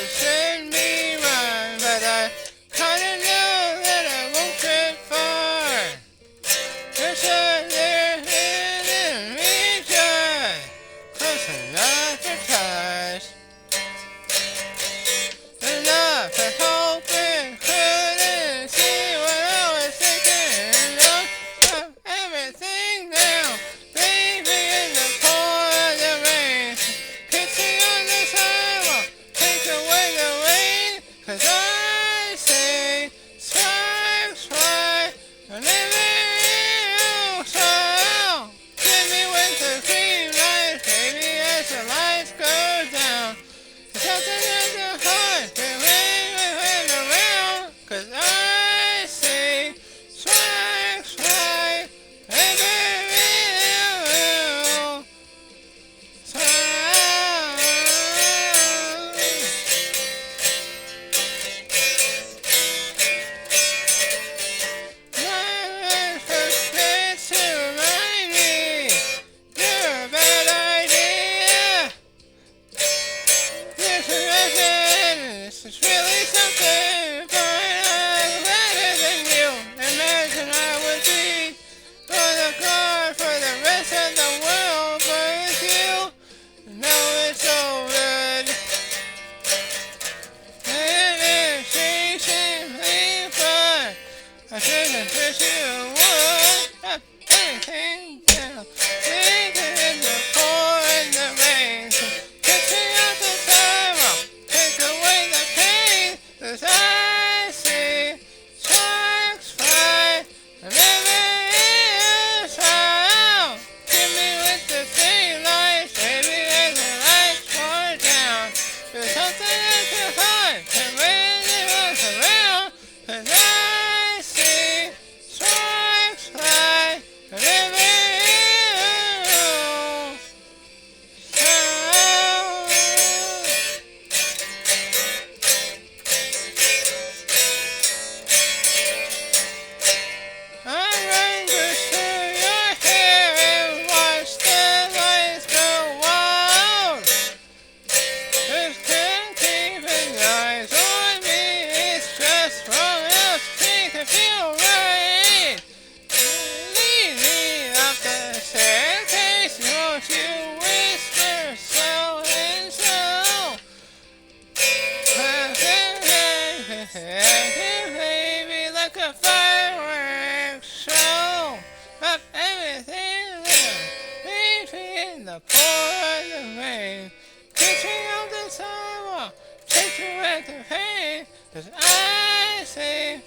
send me run, but I kinda know that I won't get far. There's a little region close enough to touch, enough to hope and couldn't see what I was thinking of. Stop everything now, baby, in the pour of the rain. Kissing on the sidewalk, take away the rain, 'cause I say sparks fly, and living so. Give me with the green light, baby, as the lights go down. Something in the heart, can ring around, 'cause I say sparks fly, and living so. This is really something, but I'm better than you imagine I would be. On the guard for the rest of the world, but with you, now it's so good. And it's chasing fun. I shouldn't wish you would stop anything down. Thinking in the pour and the rain, catching up the sidewalk, take away the pain, 'cause I see sparks fly, and living so. Give me with the green lights, baby, as the lights pour down. There's something at your heart can raise us around, 'cause I see sparks fly, and living so. I run just through your hair and watch the lights go wild. Just can't keep an eyes on me. It's just wrong else to feel right. Lead me up the staircase, won't you whisper so and so? Baby, like a fireworks show. Up everything there, baby, in the pour of the rain. Kissing on the sidewalk, take you at the pain, 'cause I say,